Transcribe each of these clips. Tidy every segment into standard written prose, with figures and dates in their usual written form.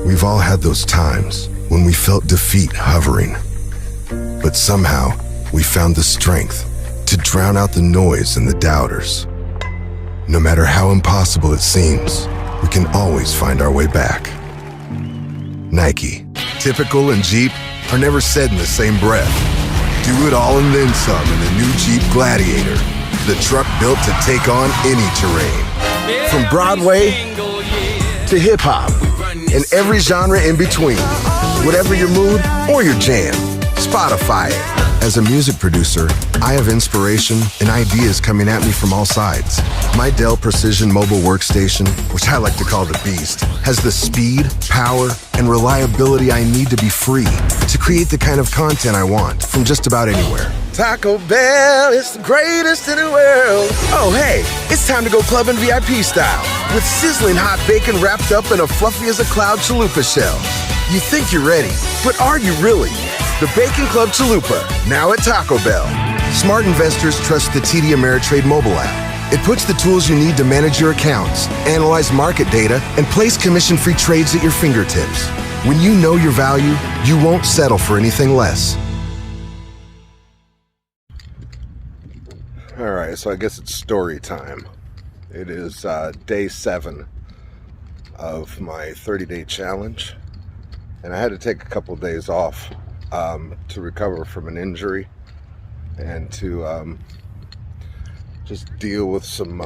We've all had those times when we felt defeat hovering. But somehow, we found the strength to drown out the noise and the doubters. No matter how impossible it seems, we can always find our way back. Nike, typical, and Jeep are never said in the same breath. Do it all and then some in the new Jeep Gladiator, the truck built to take on any terrain. From Broadway to hip-hop and every genre in between. Whatever your mood or your jam, Spotify it. As a music producer, I have inspiration and ideas coming at me from all sides. My Dell Precision mobile workstation, which I like to call the Beast, has the speed, power, and reliability I need to be free to create the kind of content I want from just about anywhere. Taco Bell is the greatest in the world. Oh, hey, it's time to go clubbing VIP style with sizzling hot bacon wrapped up in a fluffy as a cloud chalupa shell. You think you're ready, but are you really? The Bacon Club Chalupa, now at Taco Bell. Smart investors trust the TD Ameritrade mobile app. It puts the tools you need to manage your accounts, analyze market data, and place commission-free trades at your fingertips. When you know your value, you won't settle for anything less. All right, so I guess it's story time. It is day 7 of my 30-day challenge, and I had to take a couple of days off to recover from an injury and to just deal with some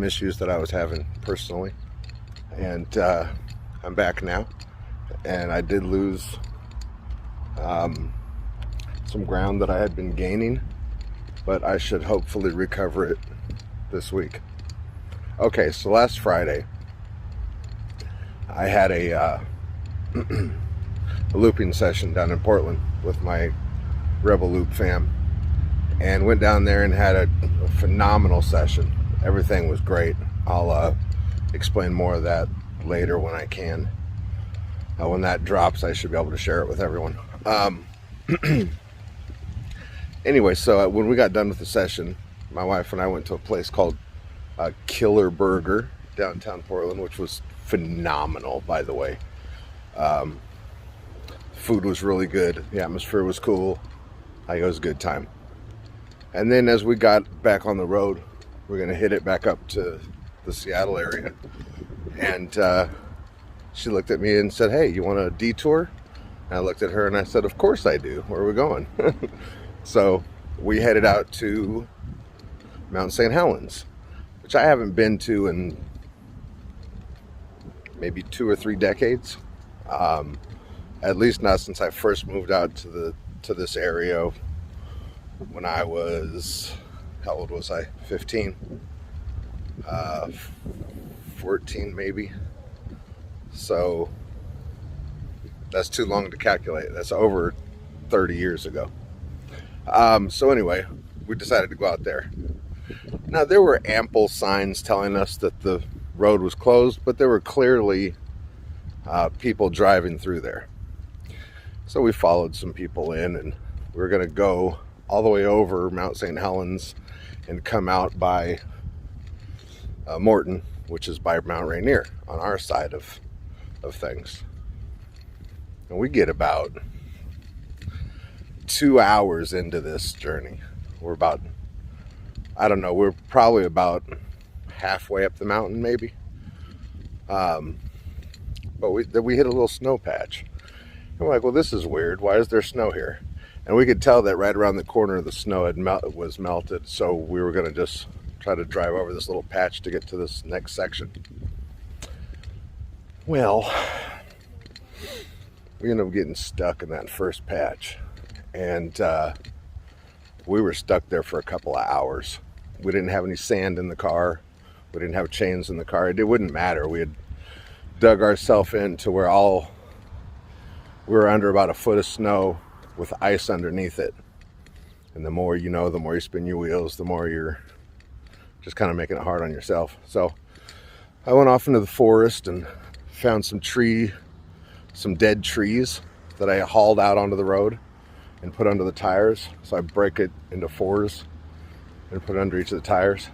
issues that I was having personally. And I'm back now, and I did lose some ground that I had been gaining, but I should hopefully recover it this week. Okay, so last Friday I had a looping session down in Portland with my Rebel Loop fam, and went down there and had a phenomenal session. Everything was great. I'll explain more of that later when I can. When that drops, I should be able to share it with everyone. Anyway, so when we got done with the session, my wife and I went to a place called Killer Burger downtown Portland, which was phenomenal, by the way. Food was really good. The atmosphere was cool. It was a good time. And then as we got back on the road, we're going to hit it back up to the Seattle area. And she looked at me and said, "Hey, you want a detour?" And I looked at her and I said, "Of course I do. Where are we going?" So we headed out to Mount St. Helens, which I haven't been to in maybe 2 or 3 decades. At least not since I first moved out to this area when I was, how old was I? 15? 14 maybe. So that's too long to calculate. That's over 30 years ago. So anyway, we decided to go out there. Now, there were ample signs telling us that the road was closed, but there were clearly people driving through there. So we followed some people in, and we were going to go all the way over Mount St. Helens and come out by Morton, which is by Mount Rainier on our side of things. And we get about 2 hours into this journey. We're about, I don't know, we're probably about halfway up the mountain maybe. But we hit a little snow patch. And we're like, well, this is weird. Why is there snow here? And we could tell that right around the corner the snow was melted. So we were going to just try to drive over this little patch to get to this next section. Well, we ended up getting stuck in that first patch. And we were stuck there for a couple of hours. We didn't have any sand in the car. We didn't have chains in the car. It wouldn't matter. We had dug ourselves into where we were under about a foot of snow with ice underneath it. And the more you know, the more you spin your wheels, the more you're just kind of making it hard on yourself. So I went off into the forest and found some dead trees that I hauled out onto the road and put under the tires. So I break it into 4s and put it under each of the tires.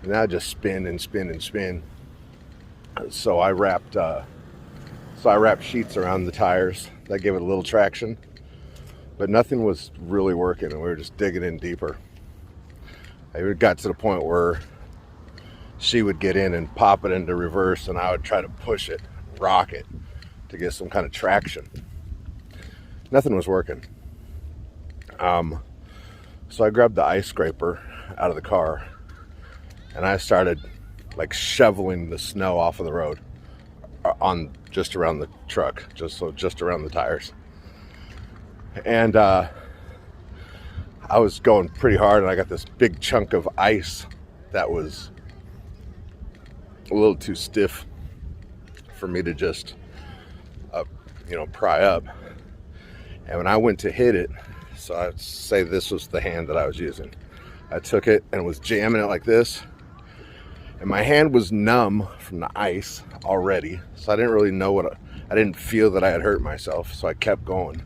And now I just spin and spin and spin. So I wrapped sheets around the tires. That gave it a little traction, but nothing was really working, and we were just digging in deeper. It got to the point where she would get in and pop it into reverse, and I would try to push it, rock it, to get some kind of traction. Nothing was working. So I grabbed the ice scraper out of the car, and I started like shoveling the snow off of the road on just around the truck, just around the tires. And I was going pretty hard, and I got this big chunk of ice that was a little too stiff for me to just pry up. And when I went to hit it, so I'd say this was the hand that I was using, I took it and was jamming it like this, and my hand was numb from the ice already, so I didn't really know I didn't feel that I had hurt myself, so I kept going.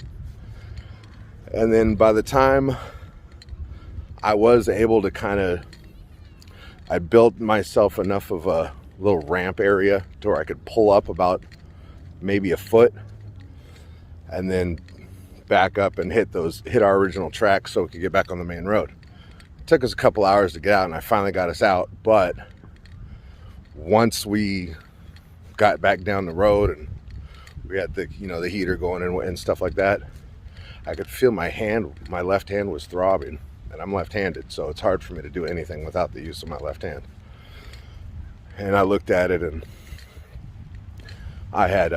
And then by the time I was able to I built myself enough of a little ramp area to where I could pull up about maybe a foot and then back up and hit our original track so we could get back on the main road. It took us a couple hours to get out, and I finally got us out. But once we got back down the road and we had the heater going and stuff like that, I could feel my left hand was throbbing, and I'm left-handed, so it's hard for me to do anything without the use of my left hand. And I looked at it, and I had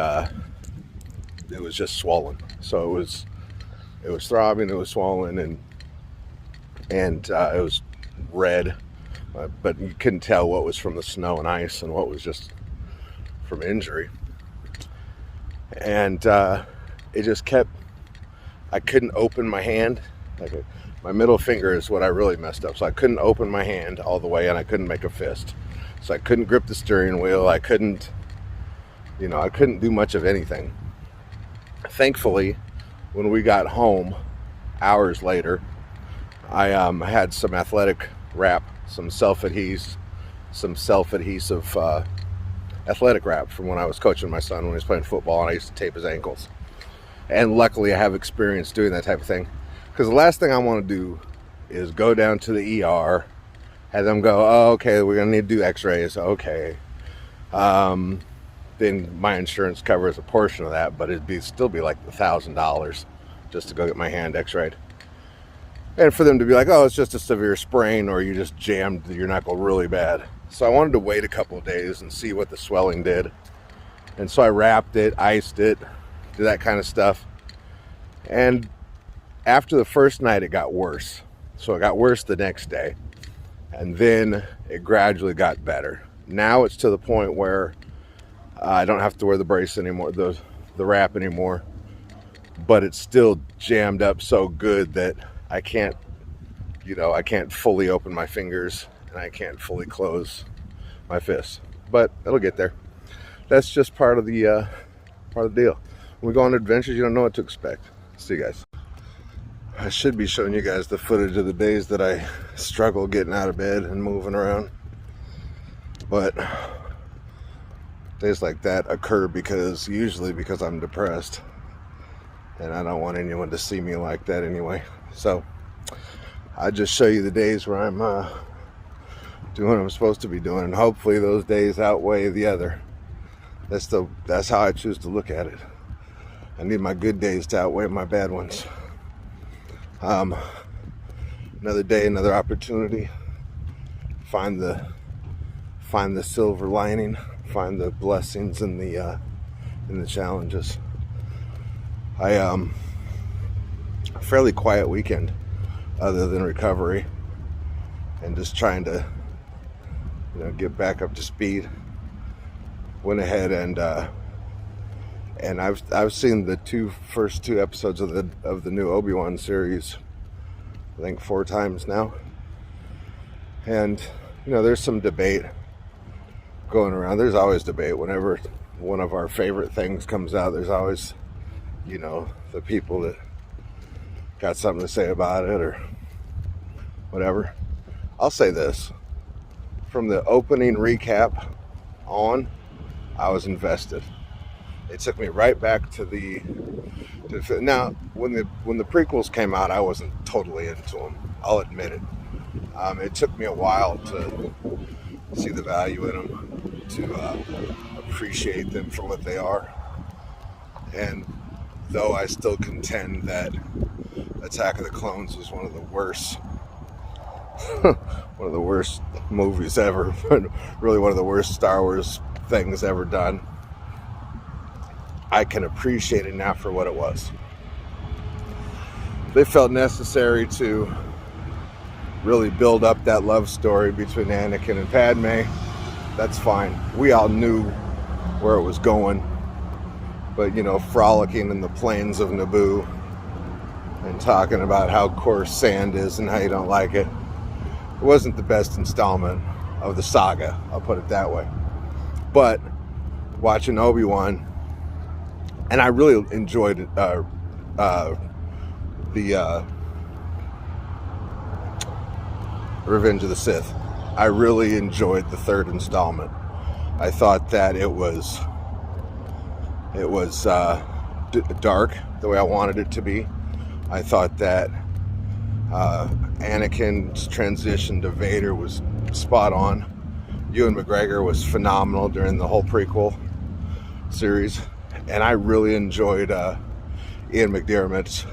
it was just swollen. So it was throbbing, it was swollen, and it was red, but you couldn't tell what was from the snow and ice and what was just from injury. And it just kept, I couldn't open my hand. My middle finger is what I really messed up. So I couldn't open my hand all the way, and I couldn't make a fist. So I couldn't grip the steering wheel. I couldn't do much of anything. Thankfully, when we got home hours later, I had some athletic wrap, some self-adhesive athletic wrap from when I was coaching my son when he was playing football, and I used to tape his ankles. And luckily I have experience doing that type of thing, because the last thing I want to do is go down to the ER, have them go, oh, okay, we're going to need to do x-rays. Okay. Then my insurance covers a portion of that, but it'd still be like $1,000 just to go get my hand x-rayed. And for them to be like, oh, it's just a severe sprain, or you just jammed your knuckle really bad. So I wanted to wait a couple of days and see what the swelling did. And so I wrapped it, iced it, did that kind of stuff. And after the first night, it got worse. So it got worse the next day. And then it gradually got better. Now it's to the point where I don't have to wear the brace anymore, the wrap anymore. But it's still jammed up so good that I can't fully open my fingers, and I can't fully close my fists. But it'll get there. That's just part of the deal. When we go on adventures, you don't know what to expect. See you guys. I should be showing you guys the footage of the days that I struggle getting out of bed and moving around. But days like that occur usually because I'm depressed. And I don't want anyone to see me like that anyway. So I just show you the days where I'm doing what I'm supposed to be doing, and hopefully those days outweigh the other. That's how I choose to look at it. I need my good days to outweigh my bad ones. Another day, another opportunity. Find the silver lining. Find the blessings in the challenges. A fairly quiet weekend, other than recovery and just trying to, get back up to speed. Went ahead and I've seen the first two episodes of the new Obi-Wan series, I think 4 times now. And there's some debate going around. There's always debate whenever one of our favorite things comes out. There's always the people that got something to say about it or whatever. I'll say this. From the opening recap on, I was invested. It took me right back to now when the prequels came out, I wasn't totally into them. I'll admit it. It took me a while to see the value in them, to appreciate them for what they are. And though I still contend that Attack of the Clones was one of the worst one of the worst movies ever, really one of the worst Star Wars things ever done, I can appreciate it now for what it was. They felt necessary to really build up that love story between Anakin and Padme. That's fine. We all knew where it was going. But, frolicking in the plains of Naboo and talking about how coarse sand is and how you don't like it. It wasn't the best installment of the saga, I'll put it that way. But watching Obi-Wan, and I really enjoyed the Revenge of the Sith. I really enjoyed the third installment. I thought that it was dark the way I wanted it to be. I thought that Anakin's transition to Vader was spot on. Ewan McGregor was phenomenal during the whole prequel series, and I really enjoyed Ian McDiarmid's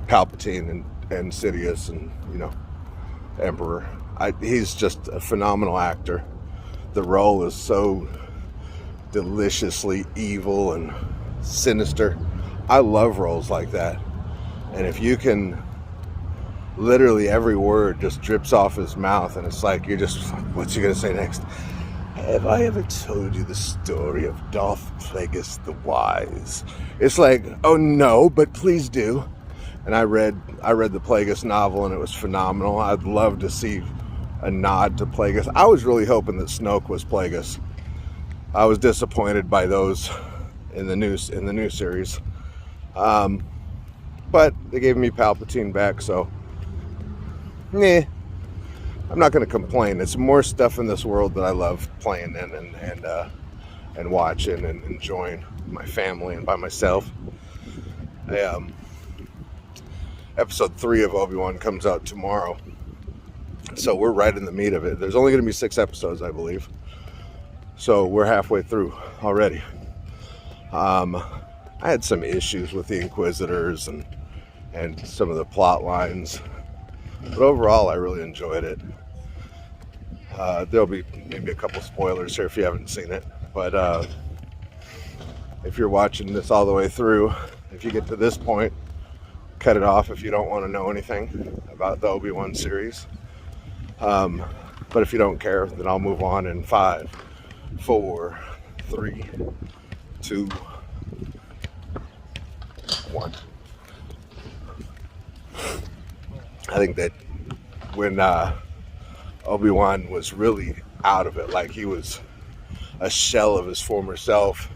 Palpatine and Sidious and Emperor. He's just a phenomenal actor. The role is so deliciously evil and sinister. I love roles like that. And if you can, literally every word just drips off his mouth and it's like, you're just, what's he gonna say next? Have I ever told you the story of Darth Plagueis the Wise? It's like, oh no, but please do. And I read the Plagueis novel and it was phenomenal. I'd love to see a nod to Plagueis. I was really hoping that Snoke was Plagueis. I was disappointed by those in the new series, but they gave me Palpatine back, so I'm not going to complain. It's more stuff in this world that I love playing in and watching and enjoying my family and by myself. Episode 3 of Obi-Wan comes out tomorrow, so we're right in the meat of it. There's only going to be 6 episodes, I believe. So we're halfway through already. I had some issues with the Inquisitors and some of the plot lines, but overall I really enjoyed it. There'll be maybe a couple spoilers here if you haven't seen it, but if you're watching this all the way through, if you get to this point, cut it off if you don't want to know anything about the Obi-Wan series. But if you don't care, then I'll move on in 5, 4, 3, 2, 1. I think that when Obi-Wan was really out of it, like he was a shell of his former self,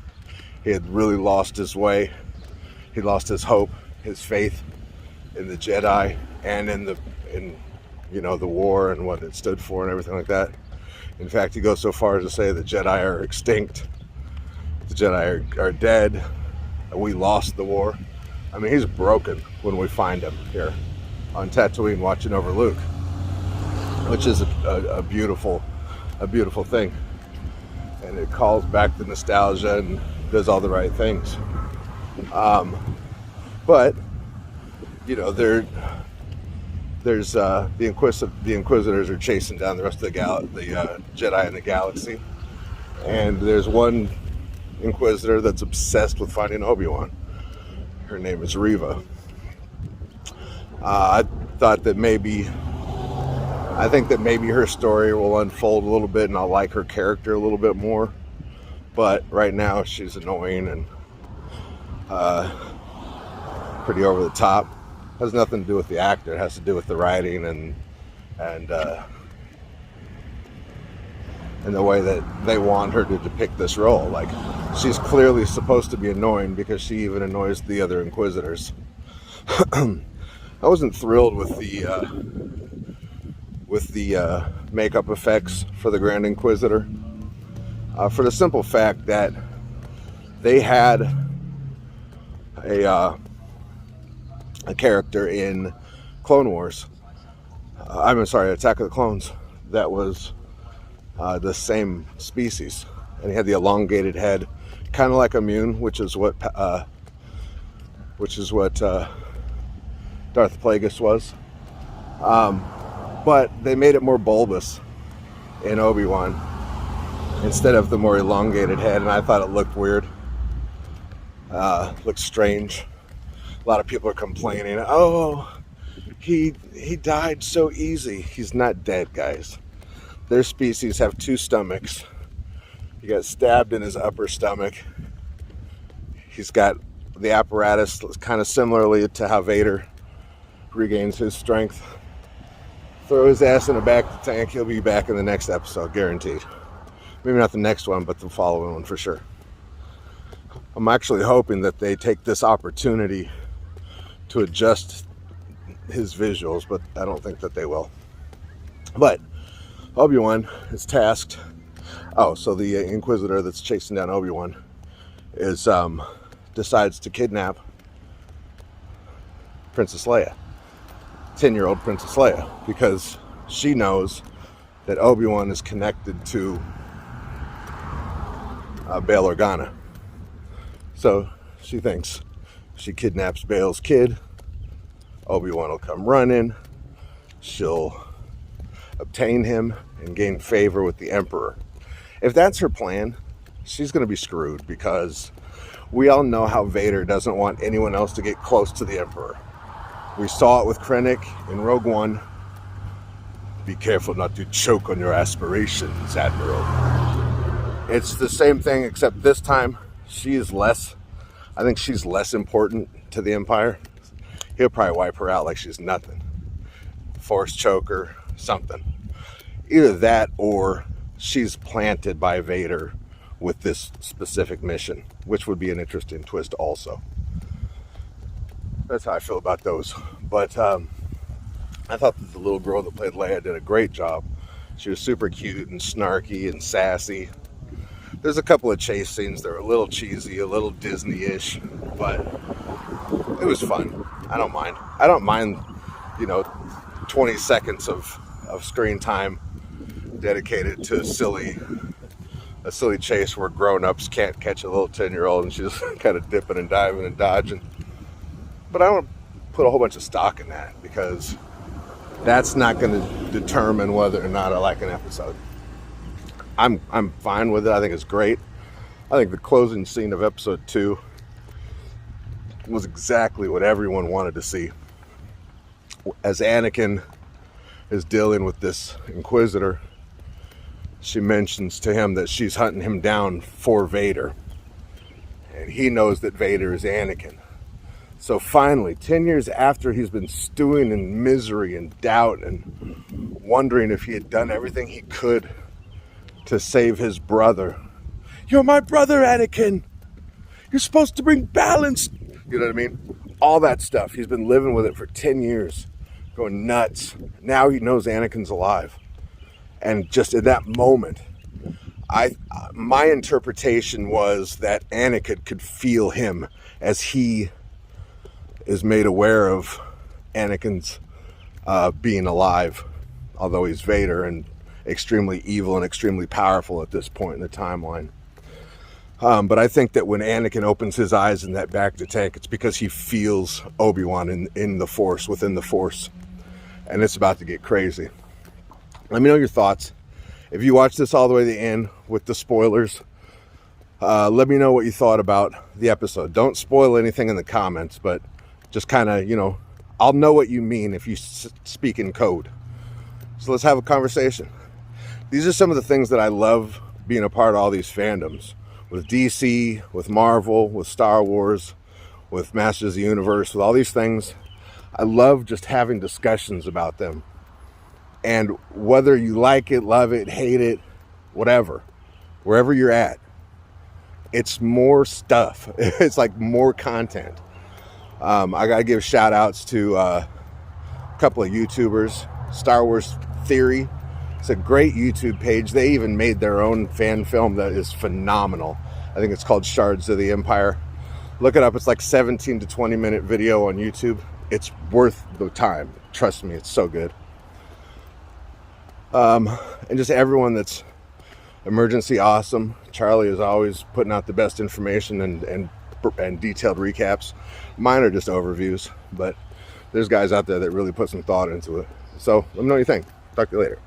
he had really lost his way. He lost his hope, his faith in the Jedi and in the war and what it stood for and everything like that. In fact, he goes so far as to say the Jedi are extinct, the Jedi are dead, we lost the war. I mean, he's broken when we find him here on Tatooine watching over Luke, which is a beautiful thing, and it calls back the nostalgia and does all the right things. But there's the Inquisitors are chasing down the rest of the Jedi in the galaxy, and there's one Inquisitor that's obsessed with finding Obi-Wan. Her name is Reva. I think that maybe her story will unfold a little bit, and I'll like her character a little bit more. But right now, she's annoying and pretty over the top. Has nothing to do with the actor. It has to do with the writing and the way that they want her to depict this role. Like, she's clearly supposed to be annoying because she even annoys the other Inquisitors. I wasn't thrilled with the makeup effects for the Grand Inquisitor. for the simple fact that they had a character in Clone Wars. Attack of the Clones, that was the same species, and he had the elongated head, kind of like Immune, which is what Darth Plagueis was. But they made it more bulbous in Obi-Wan instead of the more elongated head, and I thought it looked weird. Looked strange. A lot of people are complaining, oh, he died so easy. He's not dead, guys. Their species have two stomachs. He got stabbed in his upper stomach. He's got the apparatus kind of similarly to how Vader regains his strength. Throw his ass in the back of the tank. He'll be back in the next episode, guaranteed. Maybe not the next one, but the following one for sure. I'm actually hoping that they take this opportunity to adjust his visuals, but I don't think that they will. But Obi-Wan is tasked. Oh, so the Inquisitor that's chasing down Obi-Wan is decides to kidnap Princess Leia, 10-year-old Princess Leia, because she knows that Obi-Wan is connected to Bail Organa. So she thinks if she kidnaps Bail's kid, Obi-Wan will come running. She'll obtain him and gain favor with the Emperor. If that's her plan, she's going to be screwed, because we all know how Vader doesn't want anyone else to get close to the Emperor. We saw it with Krennic in Rogue One. Be careful not to choke on your aspirations, Admiral. It's the same thing, except this time I think she's less important to the Empire. He'll probably wipe her out like she's nothing. Force choke her, something. Either that or she's planted by Vader with this specific mission, which would be an interesting twist also. That's how I feel about those. But I thought that the little girl that played Leia did a great job. She was super cute and snarky and sassy. There's a couple of chase scenes that are a little cheesy, a little Disney-ish, but it was fun. I don't mind, 20 seconds of screen time dedicated to a silly chase where grown-ups can't catch a little 10-year-old and she's kind of dipping and diving and dodging. But I don't put a whole bunch of stock in that, because that's not going to determine whether or not I like an episode. I'm fine with it. I think it's great. I think the closing scene of episode 2 was exactly what everyone wanted to see. As Anakin is dealing with this Inquisitor, she mentions to him that she's hunting him down for Vader. And he knows that Vader is Anakin. So finally, 10 years after he's been stewing in misery and doubt and wondering if he had done everything he could to save his brother. You're my brother, Anakin. You're supposed to bring balance. You know what I mean? All that stuff. He's been living with it for 10 years. Going nuts. Now he knows Anakin's alive. And just in that moment, my interpretation was that Anakin could feel him as he is made aware of Anakin's being alive, although he's Vader and extremely evil and extremely powerful at this point in the timeline. But I think that when Anakin opens his eyes in that back of the tank, it's because he feels Obi-Wan in the Force, within the Force. And it's about to get crazy. Let me know your thoughts. If you watch this all the way to the end with the spoilers, let me know what you thought about the episode. Don't spoil anything in the comments, but just kind of, I'll know what you mean if you speak in code. So let's have a conversation. These are some of the things that I love being a part of all these fandoms. With DC, with Marvel, with Star Wars, with Masters of the Universe, with all these things. I love just having discussions about them. And whether you like it, love it, hate it, whatever, wherever you're at, it's more stuff. It's like more content. I got to give shout outs to a couple of YouTubers. Star Wars Theory It's a great YouTube page. They even made their own fan film that is phenomenal. I think it's called Shards of the Empire. Look it up. It's like 17 to 20 minute video on YouTube. It's worth the time. Trust me, it's so good. And just everyone that's emergency awesome. Charlie is always putting out the best information and detailed recaps. Mine are just overviews, but there's guys out there that really put some thought into it. So let me know what you think. Talk to you later.